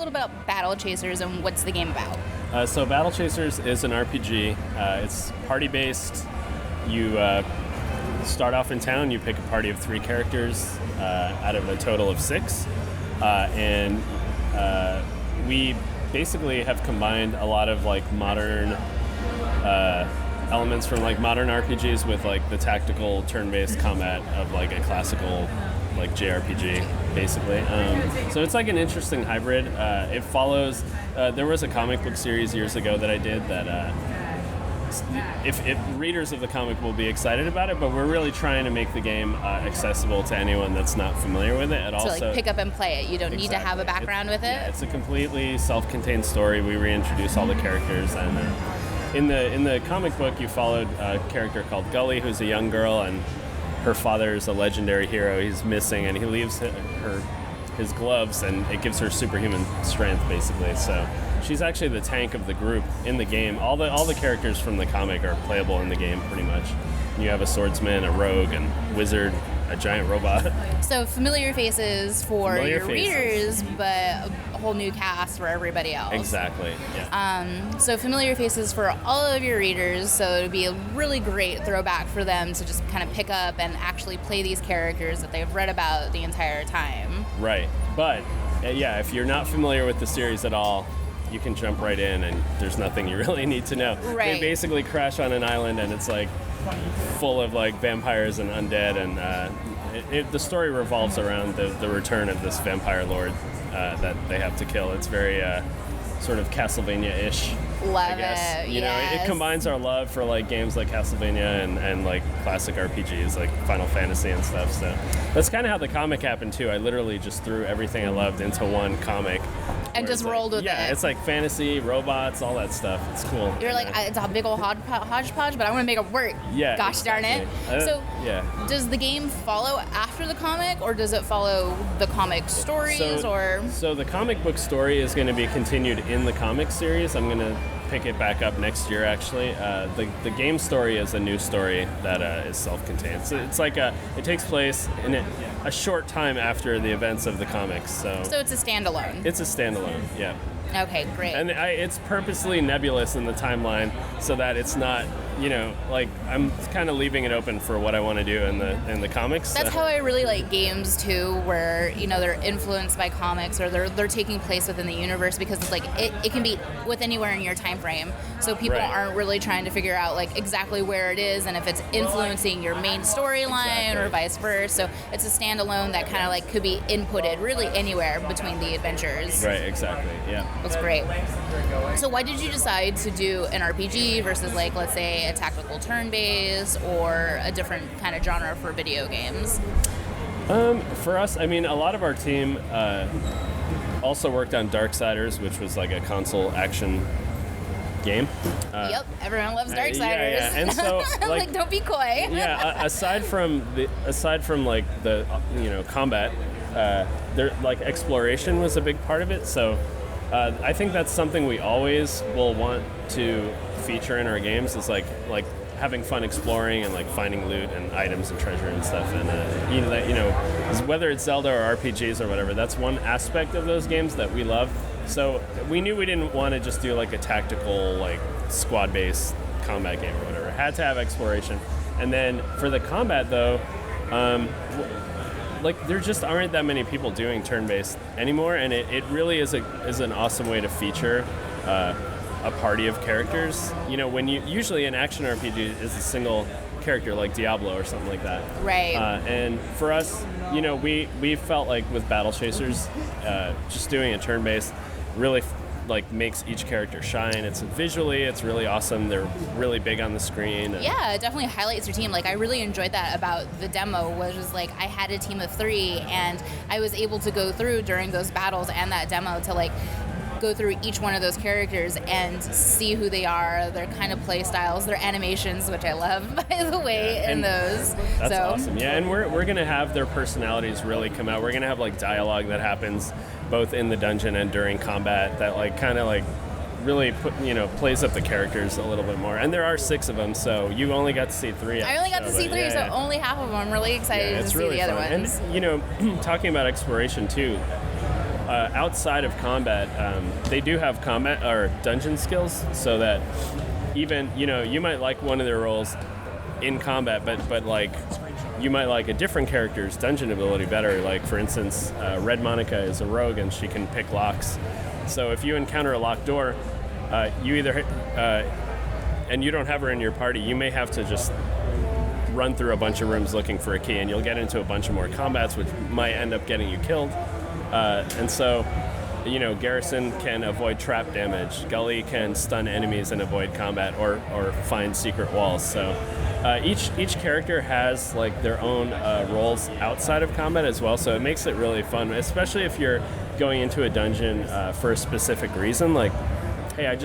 little bit about Battle Chasers and what's the game about. So Battle Chasers is an RPG. It's party-based. You start off in town, you pick a party of 3 characters out of a total of 6. And we basically have combined a lot of like modern elements from like modern RPGs with like the tactical turn-based combat of like a classical like JRPG, basically. So it's like an interesting hybrid. It follows. There was a comic book series years ago that I did that. If readers of the comic will be excited about it, but we're really trying to make the game accessible to anyone that's not familiar with it. So like pick up and play it. You don't need to have a background with it. Yeah, it's a completely self-contained story. We reintroduce all the characters, and in the comic book, you followed a character called Gully, who's a young girl, and her father is a legendary hero. He's missing, and he leaves his gloves, and it gives her superhuman strength, basically. So she's actually the tank of the group in the game. All the characters from the comic are playable in the game, pretty much. You have a swordsman, a rogue, and wizard, a giant robot. So familiar faces for your readers, but a whole new cast for everybody else. Exactly. Yeah. So familiar faces for all of your readers. So it would be a really great throwback for them to just kind of pick up and actually play these characters that they've read about the entire time. Right. But yeah, if you're not familiar with the series at all, you can jump right in, and there's nothing you really need to know. Right. They basically crash on an island, and it's like full of like vampires and undead, and the story revolves around the return of this vampire lord that they have to kill. It's very sort of Castlevania-ish. Love I guess. it. You know, it combines our love for like games like Castlevania and like classic RPGs like Final Fantasy and stuff. So that's kind of how the comic happened too. I literally just threw everything I loved into one comic. And just rolled with it. Yeah, it's like fantasy, robots, all that stuff. It's cool. You're like, it's a big old hodgepodge, but I want to make it work. Yeah. Gosh darn it. Does the game follow after the comic, or does it follow the comic stories? So the comic book story is going to be continued in the comic series. I'm going to pick it back up next year, actually. The game story is a new story that is self-contained. So it's like it takes place in a short time after the events of the comics. So it's a standalone. It's a standalone, yeah. Okay, great. And it's purposely nebulous in the timeline so that it's not, like I'm kind of leaving it open for what I want to do in the comics. That's how I really like games too, where they're influenced by comics or they're taking place within the universe, because it's like it can be with anywhere in your time frame. So people aren't really trying to figure out like exactly where it is and if it's influencing your main storyline or vice versa. So it's a standalone that kind of like could be inputted really anywhere between the adventures. Right, exactly. Yeah. That's great. So why did you decide to do an RPG versus like, let's say, a tactical turn-based or a different kind of genre for video games? For us, I mean, a lot of our team also worked on Darksiders, which was like a console action game. Yep, everyone loves Darksiders. Yeah. And so, like, don't be coy. Yeah, aside from like the combat, there like exploration was a big part of it. So I think that's something we always will want to feature in our games, is like having fun exploring and like finding loot and items and treasure and stuff. And whether it's Zelda or RPGs or whatever, that's one aspect of those games that we love. So we knew we didn't want to just do like a tactical like squad-based combat game or whatever. It had to have exploration. And then for the combat though, like there just aren't that many people doing turn-based anymore, and it really is an awesome way to feature a party of characters. When usually an action RPG is a single character like Diablo or something like that. Right. And for us, we felt like with Battle Chasers, just doing a turn-based really like makes each character shine. It's really awesome. They're really big on the screen. Yeah, it definitely highlights your team. Like I really enjoyed that about the demo, was just like I had a team of 3 and I was able to go through during those battles and that demo to like go through each one of those characters and see who they are, their kind of play styles, their animations, which I love, by the way, in those. That's awesome. Yeah, and we're going to have their personalities really come out. We're going to have like dialogue that happens both in the dungeon and during combat that like kind of like really plays up the characters a little bit more. And there are 6 of them, so you only got to see 3. I only got to see 3, so only half of them. I'm really excited to see the other ones. And talking about exploration too, outside of combat, they do have combat or dungeon skills, so that even, you might like one of their roles in combat, but like you might like a different character's dungeon ability better. Like, for instance, Red Monica is a rogue and she can pick locks. So if you encounter a locked door, you either and you don't have her in your party, you may have to just run through a bunch of rooms looking for a key, and you'll get into a bunch of more combats, which might end up getting you killed. And so, Garrison can avoid trap damage. Gully can stun enemies and avoid combat, or find secret walls. So each character has like their own roles outside of combat as well. So it makes it really fun, especially if you're going into a dungeon for a specific reason. Like, hey, I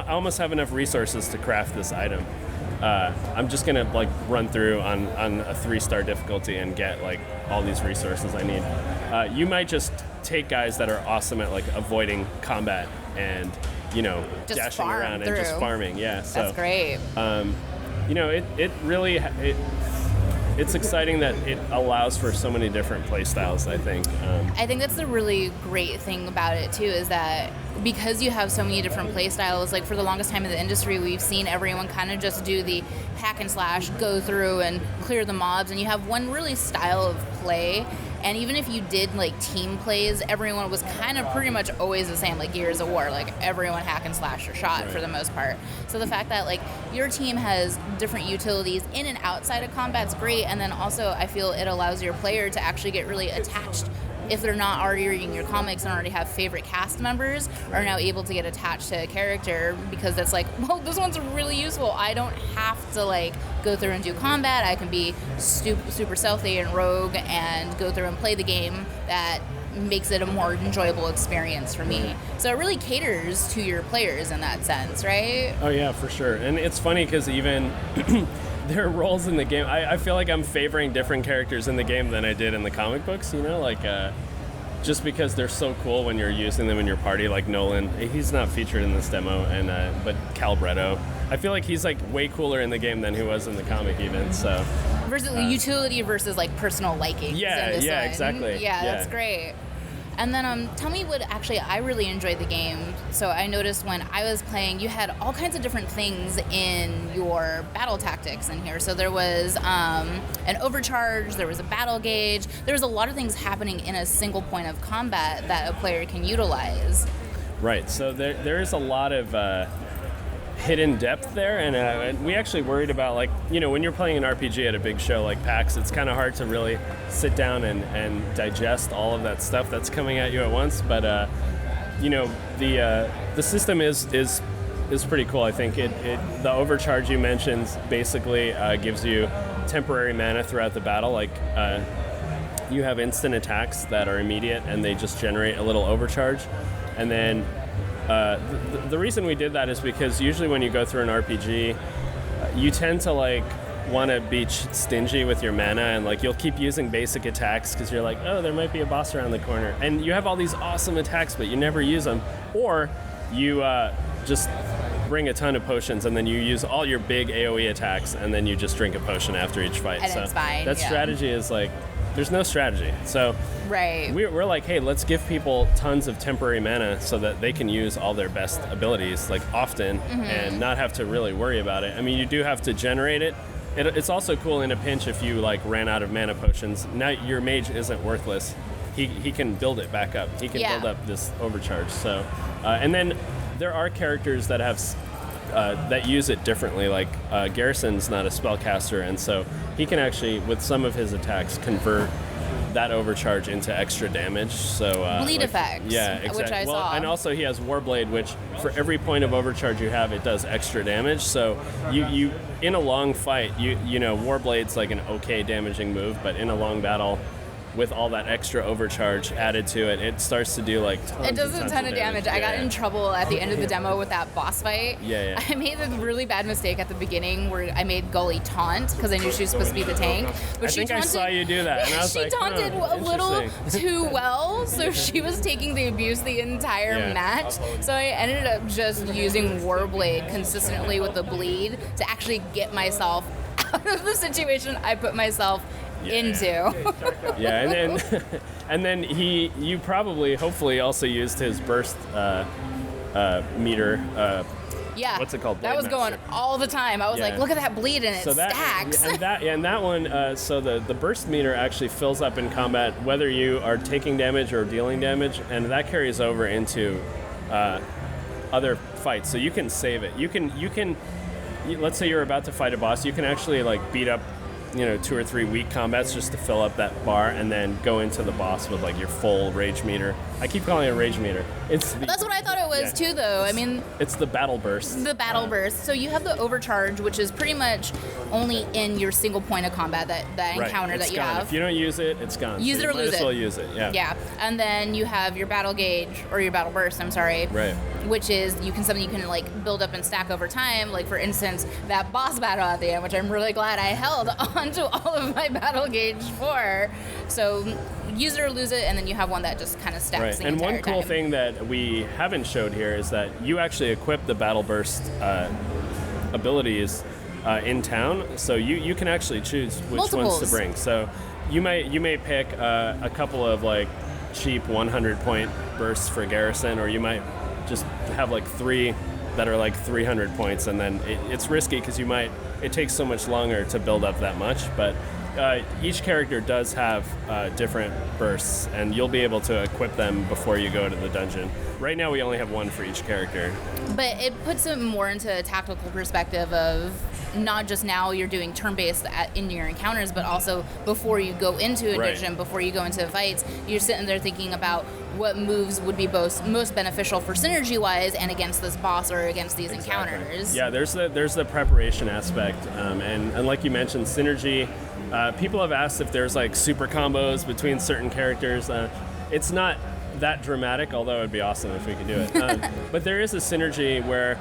almost have enough resources to craft this item. I'm just gonna like run through on a 3-star difficulty and get like all these resources I need. You might just take guys that are awesome at like avoiding combat and just dashing around through. And just farming. Yeah, so that's great. It's exciting that it allows for so many different play styles, I think. I think that's the really great thing about it too, is that because you have so many different play styles, like for the longest time in the industry, we've seen everyone kind of just do the hack and slash, go through and clear the mobs, and you have one really style of play. And even if you did like team plays, everyone was kind of pretty much always the same, like Gears of War, like everyone hack and slash or shot for the most part. So the fact that like your team has different utilities in and outside of combat's great, and then also I feel it allows your player to actually get really attached. If they're not already reading your comics and already have favorite cast members, are now able to get attached to a character because that's like, well, this one's really useful. I don't have to like go through and do combat. I can be super stealthy and rogue and go through and play the game. That makes it a more enjoyable experience for me. So it really caters to your players in that sense, right? Oh yeah, for sure. And it's funny because even their roles in the game, I feel like I'm favoring different characters in the game than I did in the comic books, just because they're so cool when you're using them in your party. Like Nolan, he's not featured in this demo, and but Calbretto, I feel like he's like way cooler in the game than he was in the comic even. So versus utility versus like personal liking. Yeah, exactly. Yeah, that's great. And then tell me what actually I really enjoyed the game. So I noticed when I was playing, you had all kinds of different things in your battle tactics in here. So there was an overcharge, there was a battle gauge, there was a lot of things happening in a single point of combat that a player can utilize. Right, so there is a lot of hidden depth there, and we actually worried about, like, when you're playing an RPG at a big show like PAX, it's kind of hard to really sit down and digest all of that stuff that's coming at you at once. But the system is pretty cool. I think the overcharge you mentioned basically gives you temporary mana throughout the battle. Like you have instant attacks that are immediate, and they just generate a little overcharge, and then the reason we did that is because usually when you go through an RPG, you tend to like want to be stingy with your mana, and like you'll keep using basic attacks because you're like, oh, there might be a boss around the corner, and you have all these awesome attacks but you never use them, or you just bring a ton of potions and then you use all your big AoE attacks and then you just drink a potion after each fight. And so it's fine. That strategy is like, there's no strategy. So right. We're like, hey, let's give people tons of temporary mana so that they can use all their best abilities like often and not have to really worry about it. I mean, you do have to generate it. It's also cool in a pinch if you like ran out of mana potions. Now your mage isn't worthless. He can build it back up. He can build up this overcharge. So, and then there are characters that have that use it differently. Like Garrison's not a spellcaster, and so he can actually, with some of his attacks, convert that overcharge into extra damage. So bleed effects. Yeah, exactly. Which I saw. And also he has Warblade, which for every point of overcharge you have, it does extra damage. So you in a long fight, you know Warblade's like an okay damaging move, but in a long battle, with all that extra overcharge added to it, it starts to do like tons It does a ton of damage. I got in trouble at the end of the demo with that boss fight. Yeah. I made a really bad mistake at the beginning where I made Gully taunt because I knew she was supposed to be the tank. But I think I saw you do that, and I was she like, taunted a little too well, so she was taking the abuse the entire match. So I ended up just using Warblade consistently with the bleed to actually get myself out of the situation I put myself into. Yeah, and then you probably, hopefully, also used his burst meter. Yeah. What's it called? That was going all the time. I was like, look at that bleed, and it stacks. And that one, so the burst meter actually fills up in combat whether you are taking damage or dealing damage, and that carries over into other fights. So you can save it. You can let's say you're about to fight a boss, you can actually like beat up 2 or 3 weak combats just to fill up that bar, and then go into the boss with like your full rage meter. I keep calling it a rage meter. That's what I thought it was too, though. I mean, it's the battle burst. The battle burst. So you have the overcharge, which is pretty much only in your single point of combat that encounter that you gone. have. If you don't use it, it's gone. Use it or lose it. Might as well use it. Yeah. Yeah, and then you have your battle gauge or your battle burst. I'm sorry. Right. Which is something you can like build up and stack over time. Like for instance, that boss battle at the end, which I'm really glad I held onto all of my battle gauge for. So use it or lose it, and then you have one that just kind of stacks the and entire one cool time. thing that we haven't showed here is that you actually equip the battle burst abilities in town, so you can actually choose which ones to bring. So you may pick a couple of like cheap 100 point bursts for garrison, or you might just have like 3 that are like 300 points, and then it's risky because it takes so much longer to build up that much, but each character does have different bursts, and you'll be able to equip them before you go to the dungeon. Right now we only have one for each character. But it puts it more into a tactical perspective of not just now you're doing turn-based in your encounters, but also before you go into a dungeon, before you go into fights, you're sitting there thinking about what moves would be most beneficial for synergy-wise and against this boss or against these encounters. Yeah, there's the preparation aspect, and like you mentioned, synergy. People have asked if there's like super combos between certain characters. It's not that dramatic, although it'd be awesome if we could do it. But there is a synergy where,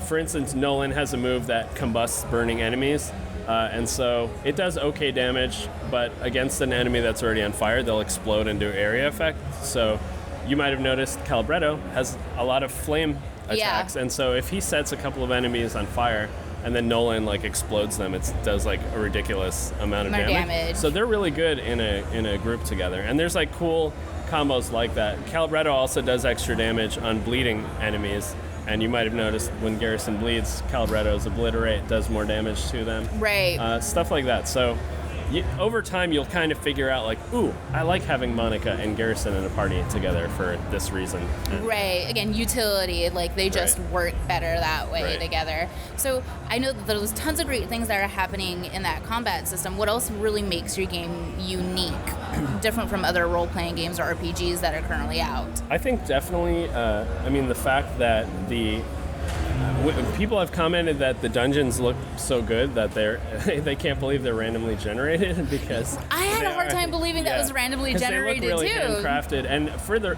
for instance, Nolan has a move that combusts burning enemies, and so it does okay damage, but against an enemy that's already on fire, they'll explode and do area effect. So you might have noticed Calibretto has a lot of flame attacks, and so if he sets a couple of enemies on fire, and then Nolan like explodes them, it does like a ridiculous amount of damage. So they're really good in a group together. And there's like cool combos like that. Calibretto also does extra damage on bleeding enemies, and you might have noticed when Garrison bleeds, Calibretto's Obliterate does more damage to them. Right. Stuff like that. So over time, you'll kind of figure out like, ooh, I like having Monica and Garrison in a party together for this reason. Right. Again, utility, like they just work better that way together. So I know that there's tons of great things that are happening in that combat system. What else really makes your game unique, different from other role-playing games or RPGs that are currently out? I think definitely, the fact that people have commented that the dungeons look so good that they can't believe they're randomly generated, because I had a hard time believing that was randomly generated they look really too. handcrafted, and further,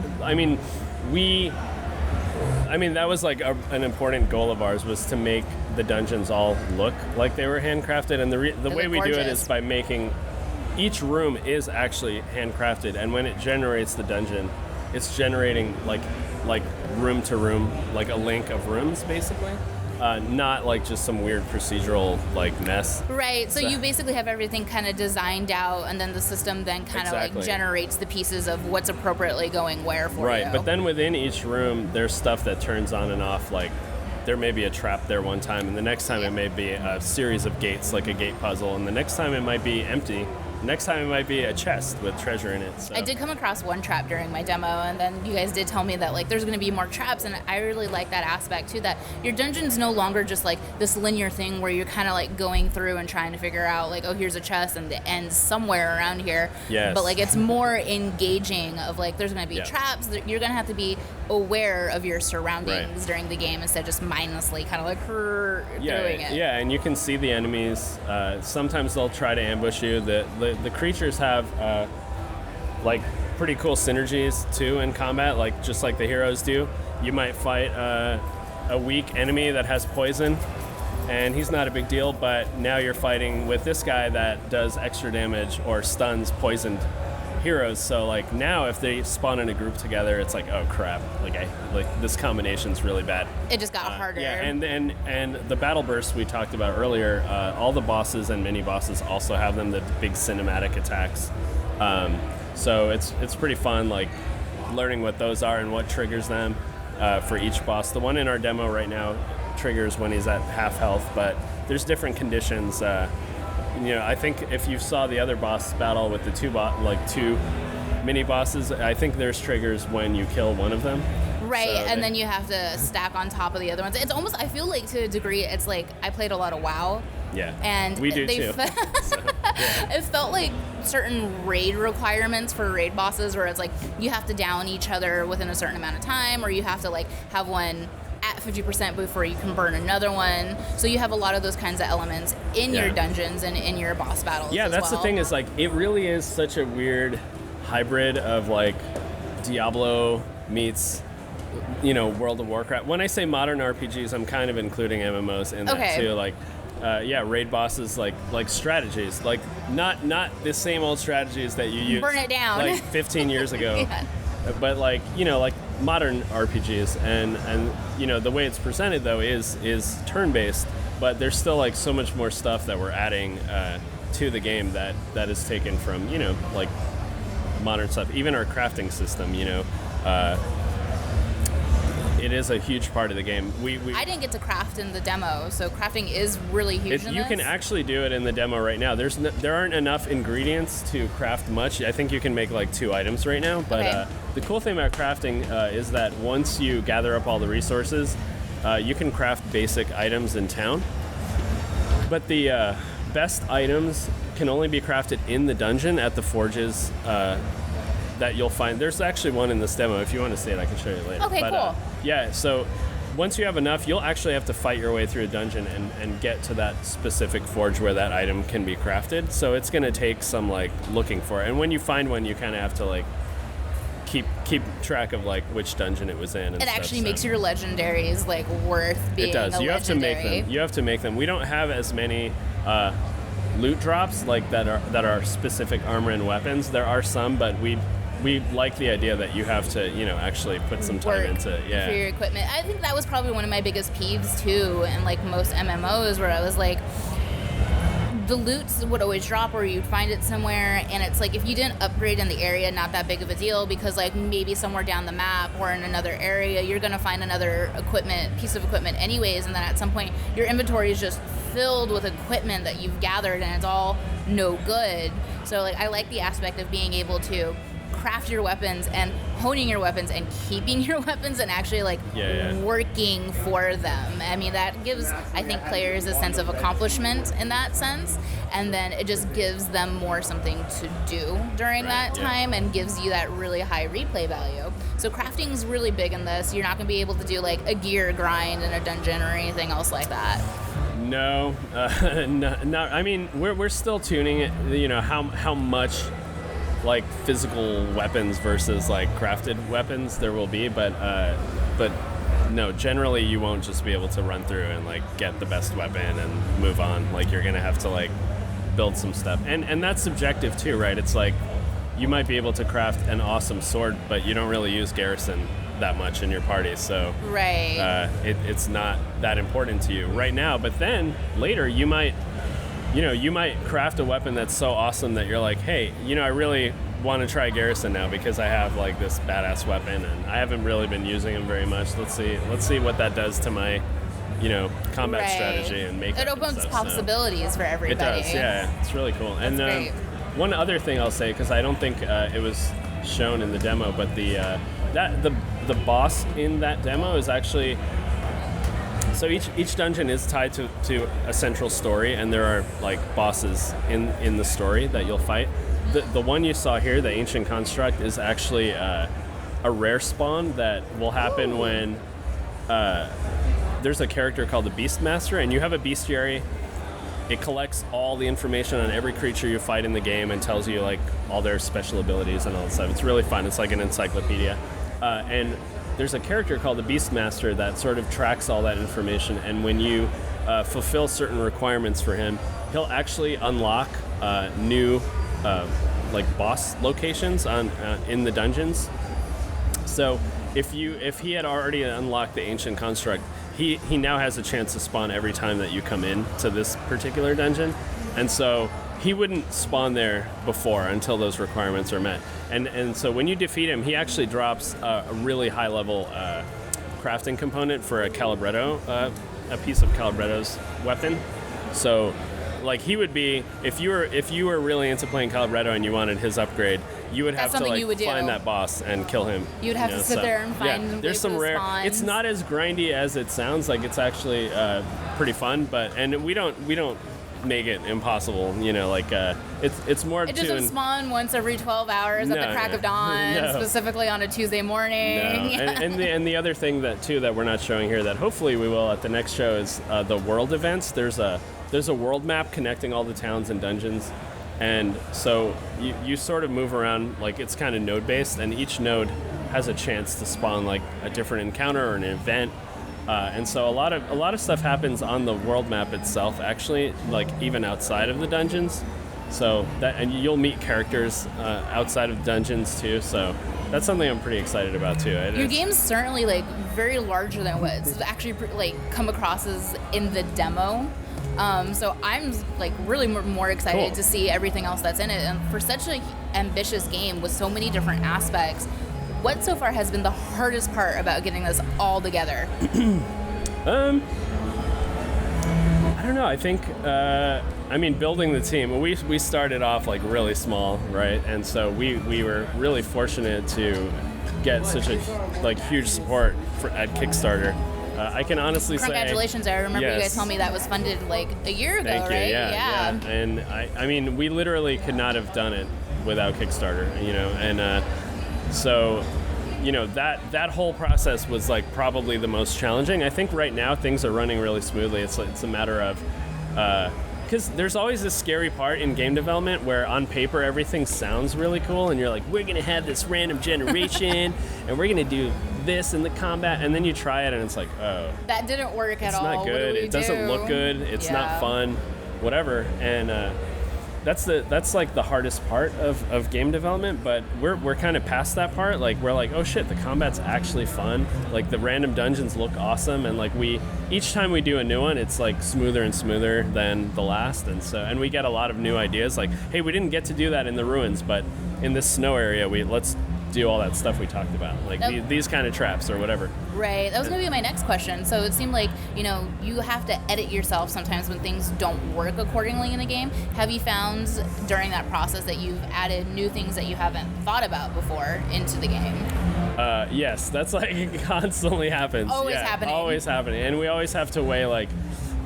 that was like an important goal of ours, was to make the dungeons all look like they were handcrafted, and the way we do it is by making each room is actually handcrafted, and when it generates the dungeon, it's generating like room to room, like a link of rooms, basically. Not like just some weird procedural like mess. Right. So you basically have everything kind of designed out, and then the system then kind of like generates the pieces of what's appropriately going where for you. Right. But then within each room, there's stuff that turns on and off. Like there may be a trap there one time, and the next time it may be a series of gates, like a gate puzzle, and the next time it might be empty. Next time it might be a chest with treasure in it. So. I did come across one trap during my demo, and then you guys did tell me that like there's going to be more traps, and I really like that aspect too, that your dungeon's no longer just like this linear thing where you're kind of like going through and trying to figure out like, oh, here's a chest and it ends somewhere around here. Yes. But like it's more engaging of like there's going to be traps, you're going to have to be aware of your surroundings during the game instead of just mindlessly kind of like doing it. Yeah, and you can see the enemies. Sometimes they'll try to ambush you. The creatures have like pretty cool synergies too in combat, like just like the heroes do. You might fight a weak enemy that has poison, and he's not a big deal, but now you're fighting with this guy that does extra damage or stuns poisoned heroes. So like now, if they spawn in a group together, it's like, oh crap! Like this combination's really bad. It just got harder. Yeah, and the battle bursts we talked about earlier. All the bosses and mini bosses also have them, the big cinematic attacks. So it's pretty fun, like learning what those are and what triggers them for each boss. The one in our demo right now triggers when he's at half health, but there's different conditions. I think if you saw the other boss battle with the two mini bosses, I think there's triggers when you kill one of them. Right, so and then you have to stack on top of the other ones. It's almost, I feel like to a degree, it's like I played a lot of WoW. Yeah, and we do too. It felt like certain raid requirements for raid bosses where it's like you have to down each other within a certain amount of time, or you have to like have one at 50% before you can burn another one. So you have a lot of those kinds of elements in your dungeons and in your boss battles. Yeah, that's the thing is like it really is such a weird hybrid of like Diablo meets World of Warcraft. When I say modern RPGs, I'm kind of including MMOs in that too. Like, raid bosses like strategies, like not the same old strategies that you used burn it down like 15 years ago, but like modern RPGs, and the way it's presented though is turn-based, but there's still like so much more stuff that we're adding to the game that is taken from like modern stuff. Even our crafting system, it is a huge part of the game. I didn't get to craft in the demo, so crafting is really huge in You this. can actually do it in the demo right now. There aren't enough ingredients to craft much. I think you can make like 2 items right now, but the cool thing about crafting is that once you gather up all the resources, you can craft basic items in town. But the best items can only be crafted in the dungeon at the forges that you'll find. There's actually one in this demo. If you want to see it, I can show you later. Okay, cool. So once you have enough, you'll actually have to fight your way through a dungeon and get to that specific forge where that item can be crafted. So it's going to take some like looking for it. And when you find one, you kind of have to like keep track of like which dungeon it was in. And it actually makes your legendaries like worth being. It does. You have to make them. You have to make them. We don't have as many loot drops like that are specific armor and weapons. There are some, but we like the idea that you have to, actually put some time into for your equipment. I think that was probably one of my biggest peeves too, in like most MMOs, where I was like, the loot would always drop, or you'd find it somewhere, and it's like if you didn't upgrade in the area, not that big of a deal, because like maybe somewhere down the map or in another area, you're gonna find another piece of equipment anyways, and then at some point your inventory is just filled with equipment that you've gathered, and it's all no good. So like I like the aspect of being able to craft your weapons and honing your weapons and keeping your weapons and actually like working for them. I mean, that gives, I think, players a sense of accomplishment in that sense, and then it just gives them more something to do during that time and gives you that really high replay value. So crafting is really big in this. You're not going to be able to do like a gear grind in a dungeon or anything else like that. No, no. I mean, we're still tuning it. How much like physical weapons versus like crafted weapons there will be, but no, generally you won't just be able to run through and like get the best weapon and move on. Like you're gonna have to like build some stuff, and that's subjective too, right? It's like you might be able to craft an awesome sword, but you don't really use garrison that much in your party, so it's not that important to you right now. But then later you might craft a weapon that's so awesome that you're like, hey, I really want to try garrison now because I have like this badass weapon and I haven't really been using them very much. Let's see what that does to my, combat strategy and make it opens possibilities for everybody. It does, yeah. It's really cool. That's and one other thing I'll say, because I don't think it was shown in the demo, but the boss in that demo is actually. So each dungeon is tied to a central story, and there are like bosses in the story that you'll fight. The one you saw here, the Ancient Construct, is actually a rare spawn that will happen when there's a character called the Beastmaster, and you have a bestiary. It collects all the information on every creature you fight in the game and tells you like all their special abilities and all that stuff. It's really fun. It's like an encyclopedia, and there's a character called the Beastmaster that sort of tracks all that information, and when you fulfill certain requirements for him, he'll actually unlock new like boss locations on in the dungeons. So if he had already unlocked the ancient construct, he now has a chance to spawn every time that you come in to this particular dungeon, and so he wouldn't spawn there before until those requirements are met. And so when you defeat him, he actually drops a really high level crafting component for a Calibretto, a piece of Calibretto's weapon. So like he would be, if you were really into playing Calibretto and you wanted his upgrade, you would have to like find that boss and kill him. You'd have to sit there and find there's some rare spawns. It's not as grindy as it sounds. Like it's actually pretty fun, and we don't make it impossible, like it's more it doesn't spawn once every 12 hours at the crack of dawn, specifically on a Tuesday morning. And the other thing that we're not showing here that hopefully we will at the next show is the world events. There's a world map connecting all the towns and dungeons, and so you sort of move around, like it's kind of node based, and each node has a chance to spawn like a different encounter or an event. And so a lot of stuff happens on the world map itself, actually, like even outside of the dungeons. So and you'll meet characters outside of dungeons too. So that's something I'm pretty excited about too. Your game's certainly like very larger than what's actually like come across as in the demo. So I'm like really more excited to see everything else that's in it. And for such an ambitious game with so many different aspects, what so far has been the hardest part about getting this all together? I don't know. I think, building the team, we started off like really small, right? And so we were really fortunate to get such a like huge support at Kickstarter. I can honestly say... Congratulations. I remember you guys telling me that was funded like a year ago, Thank you. right? Yeah. And I mean, we literally could not have done it without Kickstarter, and... So, that whole process was like probably the most challenging. I think right now things are running really smoothly. It's a matter of, because there's always this scary part in game development where on paper everything sounds really cool and you're like, we're going to have this random generation and we're going to do this in the combat, and then you try it and it's like, oh. That didn't work at all. It's not good. It doesn't look good. It's not fun, whatever. And, that's like the hardest part of game development, but we're kind of past that part. Like we're like, oh shit, the combat's actually fun. Like the random dungeons look awesome, and like each time we do a new one, it's like smoother and smoother than the last, and we get a lot of new ideas. Like, hey, we didn't get to do that in the ruins, but in this snow area, let's do all that stuff we talked about, like these kind of traps or whatever. Right. That was going to be my next question. So it seemed like, you have to edit yourself sometimes when things don't work accordingly in a game. Have you found during that process that you've added new things that you haven't thought about before into the game? Yes, that's like it constantly happens. Always happening. Always happening. And we always have to weigh like,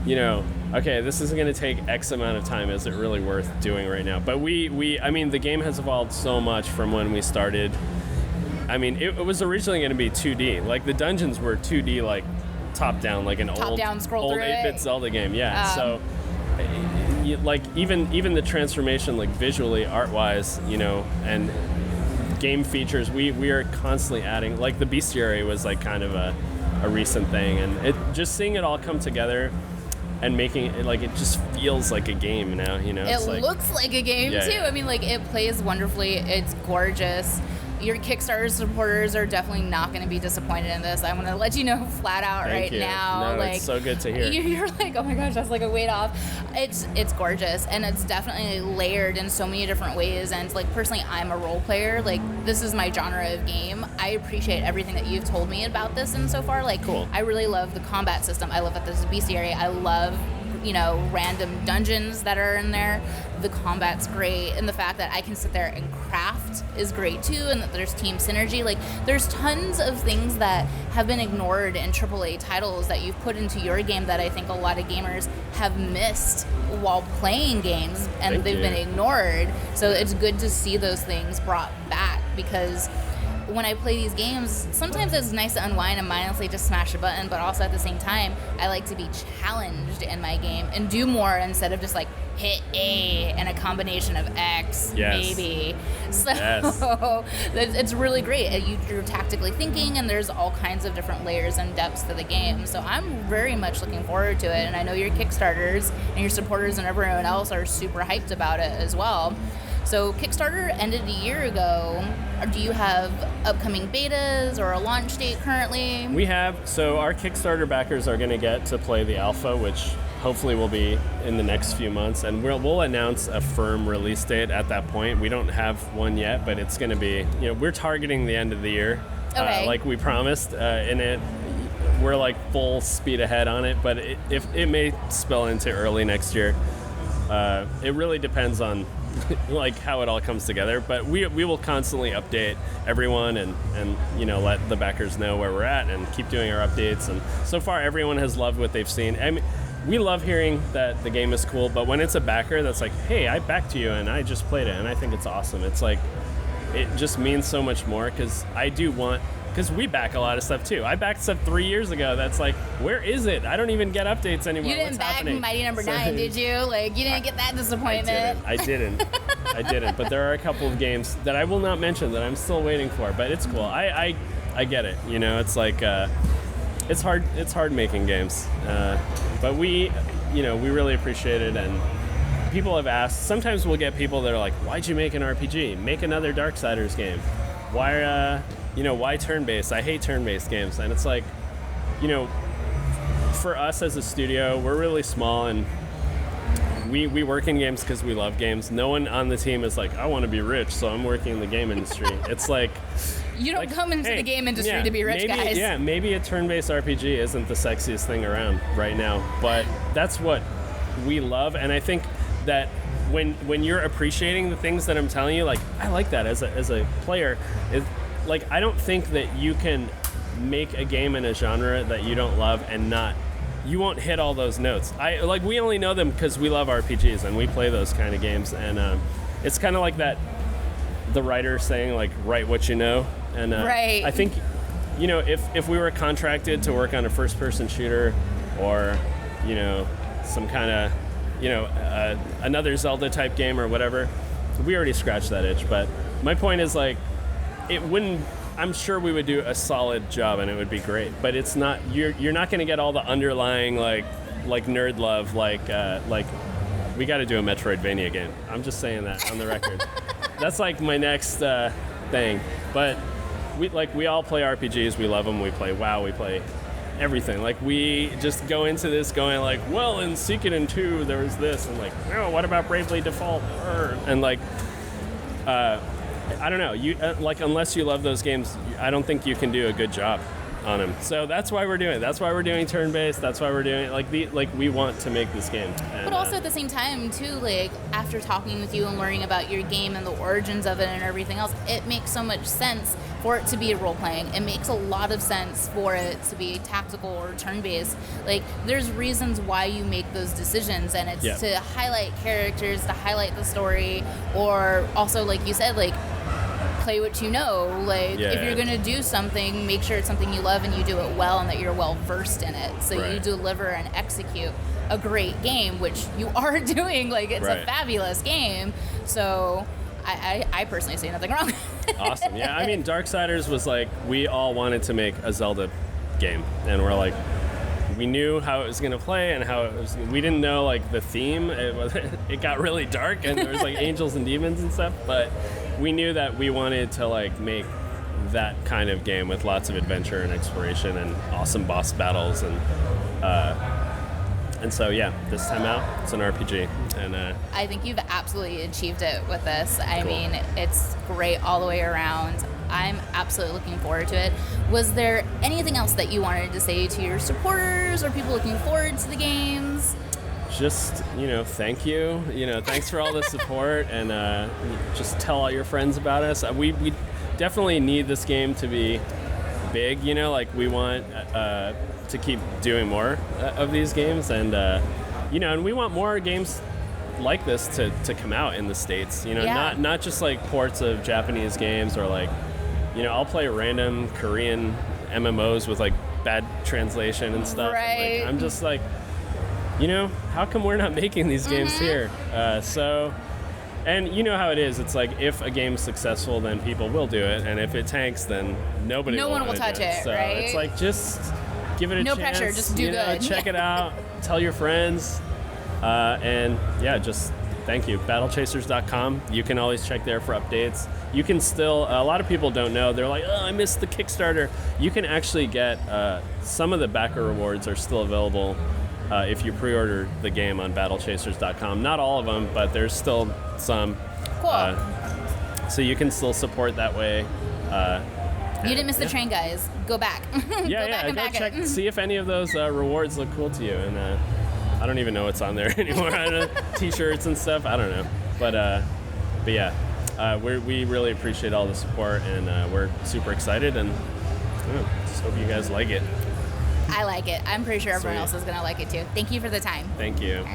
okay, this is going to take X amount of time. Is it really worth doing right now? But the game has evolved so much from when we started. I mean, it was originally going to be 2D. Like, the dungeons were 2D, like, top-down, like an old 8-bit Zelda game. Yeah, so, like, even the transformation, like, visually, art-wise, and game features, we are constantly adding. Like, the bestiary was, like, kind of a recent thing. And just seeing it all come together and making it, like, it just feels like a game now, It looks like a game, too. Yeah. I mean, like, it plays wonderfully. It's gorgeous. Your Kickstarter supporters are definitely not going to be disappointed in this. I want to let you know flat out Thank you. now. No, like, it's so good to hear. You're like, oh my gosh, that's like a weight off. It's gorgeous, and it's definitely layered in so many different ways. And like personally, I'm a role player. Like, this is my genre of game. I appreciate everything that you've told me about this and so far. Like, cool. I really love the combat system. I love that there's a bestiary. I love random dungeons that are in there. The combat's great, and the fact that I can sit there and craft is great too, and that there's team synergy. Like, there's tons of things that have been ignored in AAA titles that you've put into your game that I think a lot of gamers have missed while playing games, and they've been ignored. So it's good to see those things brought back, because when I play these games, sometimes it's nice to unwind and mindlessly just smash a button, but also at the same time, I like to be challenged in my game and do more instead of just like hit A and a combination of X, maybe. So it's really great. You're tactically thinking, and there's all kinds of different layers and depths to the game. So I'm very much looking forward to it, and I know your Kickstarters and your supporters and everyone else are super hyped about it as well. So Kickstarter ended a year ago. Do you have upcoming betas or a launch date currently? We have. So our Kickstarter backers are going to get to play the alpha, which hopefully will be in the next few months, and we'll announce a firm release date at that point. We don't have one yet, but it's going to be, we're targeting the end of the year, like we promised, and we're like full speed ahead on it, but it may spill into early next year. It really depends on like how it all comes together, but we will constantly update everyone and let the backers know where we're at and keep doing our updates. And so far everyone has loved what they've seen. I mean, we love hearing that the game is cool, but when it's a backer that's like, hey, I backed you and I just played it and I think it's awesome, it's like, it just means so much more, because we back a lot of stuff too. I backed stuff 3 years ago that's like, where is it? I don't even get updates anymore. You didn't back Mighty Number 9, did you? Like, you didn't get that disappointment. I didn't. But there are a couple of games that I will not mention that I'm still waiting for, but it's cool. I get it. It's like, it's hard making games. But we really appreciate it, and people have asked. Sometimes we'll get people that are like, why'd you make an RPG? Make another Darksiders game. Why turn-based? I hate turn-based games. And it's like, for us as a studio, we're really small, and we work in games because we love games. No one on the team is like, I want to be rich, so I'm working in the game industry. It's like, you don't come into the game industry to be rich, guys. Yeah, maybe a turn-based RPG isn't the sexiest thing around right now, but that's what we love. And I think that when you're appreciating the things that I'm telling you, like, I like that as a player. Like, I don't think that you can make a game in a genre that you don't love and you won't hit all those notes. We only know them because we love RPGs and we play those kind of games. And it's kind of like that, the writer saying, like, write what you know. And right. I think, if we were contracted to work on a first-person shooter or, some kind of, another Zelda-type game or whatever, we already scratched that itch. But my point is, like, I'm sure we would do a solid job and it would be great, but it's not, you're not going to get all the underlying like nerd love, like we got to do a Metroidvania game. I'm just saying that on the record. That's like my next thing. But we all play RPGs, we love them, we play WoW, we play everything. Like, we just go into this going like, well, in Suikoden 2 there was this, and like, no, what about Bravely Default? And like, I don't know. Unless you love those games, I don't think you can do a good job on them. So that's why we're doing it. That's why we're doing turn-based. That's why we're doing it. We want to make this game. And, but also at the same time, too, like, after talking with you and learning about your game and the origins of it and everything else, it makes so much sense for it to be a role-playing. It makes a lot of sense for it to be tactical or turn-based. Like, there's reasons why you make those decisions, and it's to highlight characters, to highlight the story, or also, like you said, like, play what you know. Like, if you're going to do something, make sure it's something you love and you do it well and that you're well versed in it. So you deliver and execute a great game, which you are doing. Like, it's a fabulous game. So I personally see nothing wrong. Awesome. Yeah, I mean, Darksiders was like, we all wanted to make a Zelda game, and we're like, we knew how it was going to play and how it was. We didn't know like the theme. It got really dark and there was like angels and demons and stuff, but we knew that we wanted to like make that kind of game with lots of adventure and exploration and awesome boss battles, and so this time out it's an RPG, and I think you've absolutely achieved it with this. I cool. mean, it's great all the way around. I'm absolutely looking forward to it. Was there anything else that you wanted to say to your supporters or people looking forward to the games? Just, thank you. Thanks for all the support, and just tell all your friends about us. We definitely need this game to be big, like we want to keep doing more of these games, and and we want more games like this to come out in the States, not just like ports of Japanese games, or like, I'll play random Korean MMOs with like bad translation and stuff. Right. I'm just like, how come we're not making these games here? And you know how it is. It's like, if a game's successful, then people will do it, and if it tanks, then no one will touch it. So right? It's like, just give it a chance. No pressure, just do good. Check it out. Tell your friends, and just Thank you. Battlechasers.com. You can always check there for updates. You can still, a lot of people don't know. They're like, oh, I missed the Kickstarter. You can actually get, some of the backer rewards are still available if you pre-order the game on battlechasers.com. Not all of them, but there's still some. Cool. So you can still support that way. You didn't miss the train, guys. Go back. Go check, see if any of those rewards look cool to you. And I don't even know what's on there anymore. I don't know, T-shirts and stuff. I don't know, but yeah, we really appreciate all the support, and we're super excited, and just hope you guys like it. I like it. I'm pretty sure everyone else is gonna like it too. Thank you for the time. Thank you.